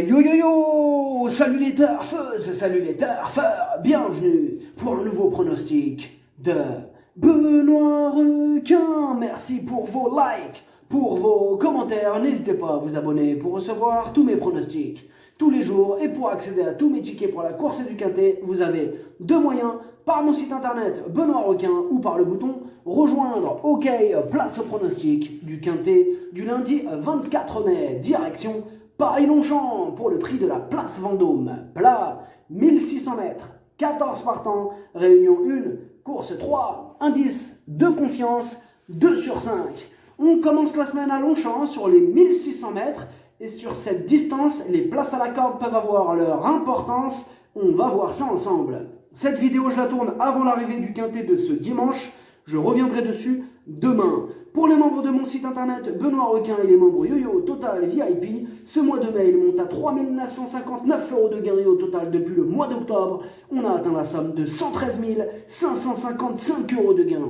Yo yo yo! Salut les turfeuses, salut les turfeurs! Bienvenue pour le nouveau pronostic de Benoît Requin. Merci pour vos likes, pour vos commentaires. N'hésitez pas à vous abonner pour recevoir tous mes pronostics tous les jours. Et pour accéder à tous mes tickets pour la course du Quintet, vous avez deux moyens. Par mon site internet Benoît Requin ou par le bouton rejoindre. Ok, place au pronostic du Quintet du lundi 24 mai. Direction Paris-Longchamp pour le prix de la place Vendôme. Plat, 1600 mètres, 14 partants, réunion 1, course 3, indice de confiance, 2 sur 5. On commence la semaine à Longchamp sur les 1600 mètres et sur cette distance, les places à la corde peuvent avoir leur importance. On va voir ça ensemble. Cette vidéo, je la tourne avant l'arrivée du Quintet de ce dimanche. Je reviendrai dessus demain. Pour les membres de mon site internet Benoît Requin et les membres YoYo Total VIP, ce mois de mai, il monte à 3 959 € de gain et au total depuis le mois d'octobre, on a atteint la somme de 113 555 € de gain.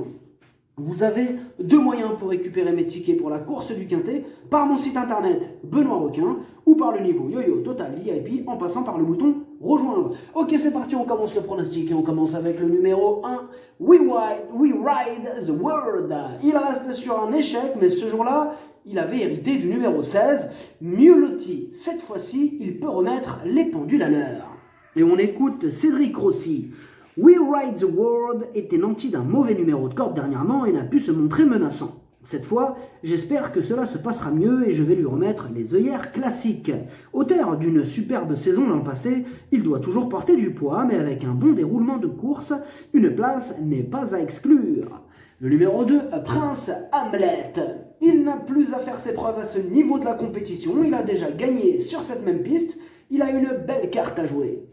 Vous avez deux moyens pour récupérer mes tickets pour la course du Quintet, par mon site internet Benoît Requin ou par le niveau YoYo Total VIP en passant par le bouton rejoindre. Ok, c'est parti, on commence le pronostic et on commence avec le numéro 1, We Ride the World. Il reste sur un échec, mais ce jour-là, il avait hérité du numéro 16, mieux loti. Cette fois-ci, il peut remettre les pendules à l'heure. Et on écoute Cédric Rossi. We Ride the World était nanti d'un mauvais numéro de corde dernièrement et n'a pu se montrer menaçant. Cette fois, j'espère que cela se passera mieux et je vais lui remettre les œillères classiques. Auteur d'une superbe saison l'an passé, il doit toujours porter du poids, mais avec un bon déroulement de course, une place n'est pas à exclure. Le numéro 2, Prince Hamlet. Il n'a plus à faire ses preuves à ce niveau de la compétition, il a déjà gagné sur cette même piste, il a une belle carte à jouer.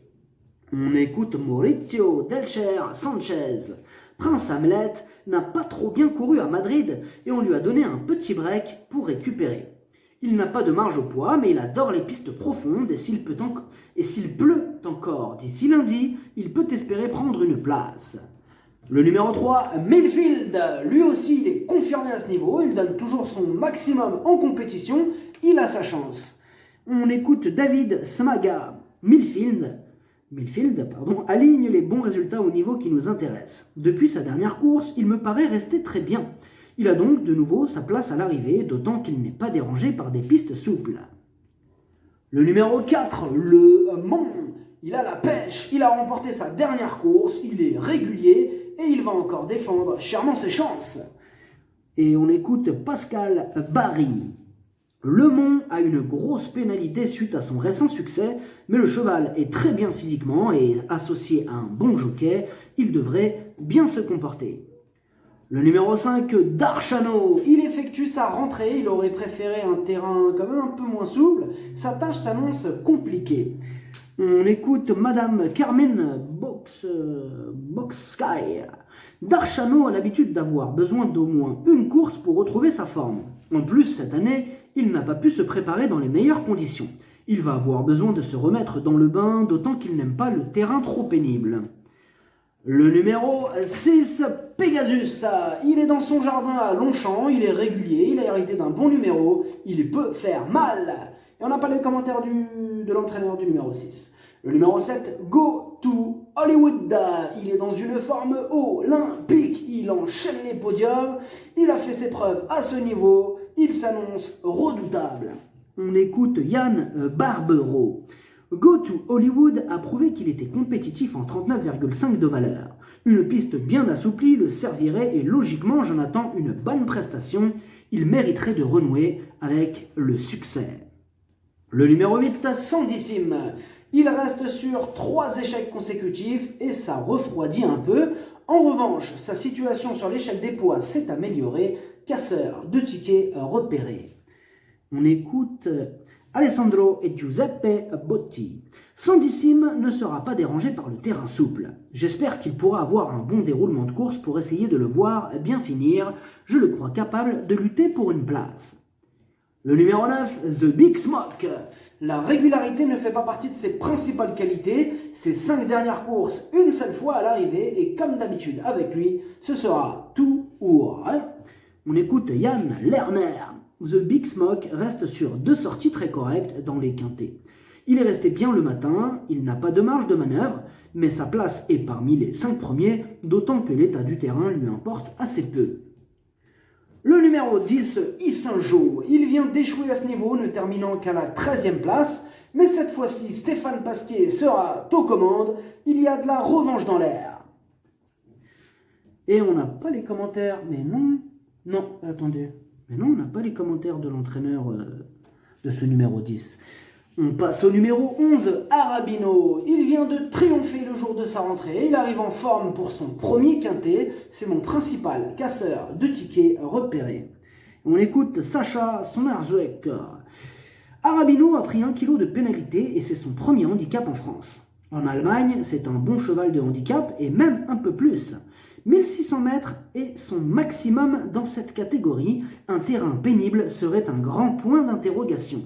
On écoute Maurizio Delcher Sanchez. Prince Hamlet n'a pas trop bien couru à Madrid et on lui a donné un petit break pour récupérer. Il n'a pas de marge au poids, mais il adore les pistes profondes et s'il pleut encore d'ici lundi, il peut espérer prendre une place. Le numéro 3, Millfield, lui aussi il est confirmé à ce niveau, il donne toujours son maximum en compétition, il a sa chance. On écoute David Smaga. Millfield aligne les bons résultats au niveau qui nous intéresse. Depuis sa dernière course, il me paraît rester très bien. Il a donc de nouveau sa place à l'arrivée, d'autant qu'il n'est pas dérangé par des pistes souples. Le numéro 4, le Mont. Il a la pêche, il a remporté sa dernière course, il est régulier et il va encore défendre chèrement ses chances. Et on écoute Pascal Barry. Le Mont a une grosse pénalité suite à son récent succès, mais le cheval est très bien physiquement et associé à un bon jockey, il devrait bien se comporter. Le numéro 5, Darchano, il effectue sa rentrée, il aurait préféré un terrain quand même un peu moins souple, sa tâche s'annonce compliquée. On écoute Madame Carmen Boxsky. Darchano a l'habitude d'avoir besoin d'au moins une course pour retrouver sa forme. En plus, cette année, il n'a pas pu se préparer dans les meilleures conditions. Il va avoir besoin de se remettre dans le bain, d'autant qu'il n'aime pas le terrain trop pénible. Le numéro 6, Pegasus. Il est dans son jardin à Longchamp, il est régulier, il a hérité d'un bon numéro, il peut faire mal. Et on n'a pas les commentaires de l'entraîneur du numéro 6. Le numéro 7, Go to Hollywood. Il est dans une forme olympique, il enchaîne les podiums, il a fait ses preuves à ce niveau, il s'annonce redoutable. On écoute Yann Barbero. Go to Hollywood a prouvé qu'il était compétitif en 39,5 de valeur. Une piste bien assouplie le servirait et logiquement j'en attends une bonne prestation. Il mériterait de renouer avec le succès. Le numéro 8, Sandissime. Il reste sur 3 échecs consécutifs et ça refroidit un peu. En revanche, sa situation sur l'échelle des poids s'est améliorée. Casseur de tickets repéré. On écoute Alessandro et Giuseppe Botti. Sandissime ne sera pas dérangé par le terrain souple. J'espère qu'il pourra avoir un bon déroulement de course pour essayer de le voir bien finir. Je le crois capable de lutter pour une place. Le numéro 9, The Big Smoke. La régularité ne fait pas partie de ses principales qualités. Ses 5 dernières courses, une seule fois à l'arrivée, et comme d'habitude avec lui, ce sera tout ou rien. On écoute Yann Lerner. The Big Smoke reste sur 2 sorties très correctes dans les quintets. Il est resté bien le matin, il n'a pas de marge de manœuvre, mais sa place est parmi les 5 premiers, d'autant que l'état du terrain lui importe assez peu. Le numéro 10, Issingeau, il vient d'échouer à ce niveau, ne terminant qu'à la 13e place, mais cette fois-ci, Stéphane Pasquier sera aux commandes, il y a de la revanche dans l'air. Et on n'a pas les commentaires, mais non, attendez, mais non, on n'a pas les commentaires de l'entraîneur de ce numéro 10. On passe au numéro 11, Arabino. Il vient de triompher le jour de sa rentrée. Il arrive en forme pour son premier quintet. C'est mon principal casseur de tickets repéré. On écoute Sacha Sonarzwek. Arabino a pris 1 kg de pénalité et c'est son premier handicap en France. En Allemagne, c'est un bon cheval de handicap et même un peu plus. 1600 mètres est son maximum dans cette catégorie. Un terrain pénible serait un grand point d'interrogation.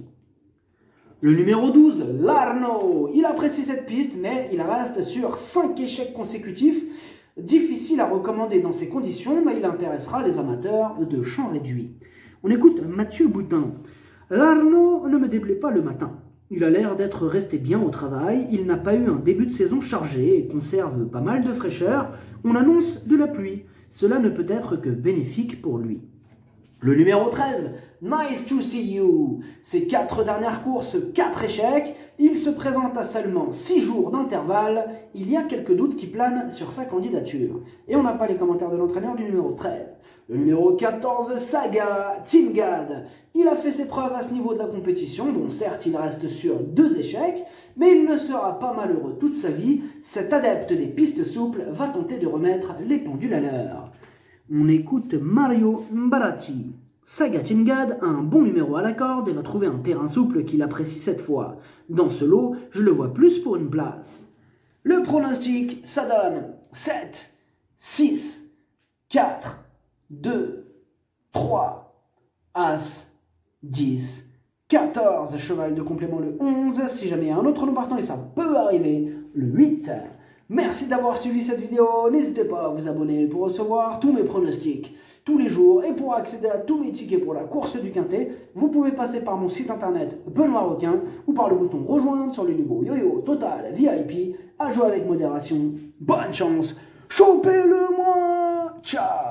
Le numéro 12, Larno. Il apprécie cette piste, mais il reste sur 5 échecs consécutifs. Difficile à recommander dans ces conditions, mais il intéressera les amateurs de champ réduit. On écoute Mathieu Boutin. Larno ne me déplaît pas le matin. Il a l'air d'être resté bien au travail, il n'a pas eu un début de saison chargé et conserve pas mal de fraîcheur. On annonce de la pluie. Cela ne peut être que bénéfique pour lui. Le numéro 13, Nice to see you. Ses 4 dernières courses, 4 échecs. Il se présente à seulement 6 jours d'intervalle. Il y a quelques doutes qui planent sur sa candidature. Et on n'a pas les commentaires de l'entraîneur du numéro 13. Le numéro 14, Saga Tingad. Il a fait ses preuves à ce niveau de la compétition, dont certes il reste sur 2 échecs, mais il ne sera pas malheureux toute sa vie. Cet adepte des pistes souples va tenter de remettre les pendules à l'heure. On écoute Mario Mbaracci. Saga Tingad a un bon numéro à la corde et va trouver un terrain souple qu'il apprécie cette fois. Dans ce lot, je le vois plus pour une place. Le pronostic, ça donne 7, 6, 4, 2, 3, As, 10, 14, cheval de complément le 11, si jamais il y a un autre nom partant et ça peut arriver, le 8. Merci d'avoir suivi cette vidéo, n'hésitez pas à vous abonner pour recevoir tous mes pronostics tous les jours et pour accéder à tous mes tickets pour la course du Quintet, vous pouvez passer par mon site internet Benoît Requin ou par le bouton rejoindre sur le niveau YoYo Total VIP. À jouer avec modération, bonne chance, chopez-le moi, ciao.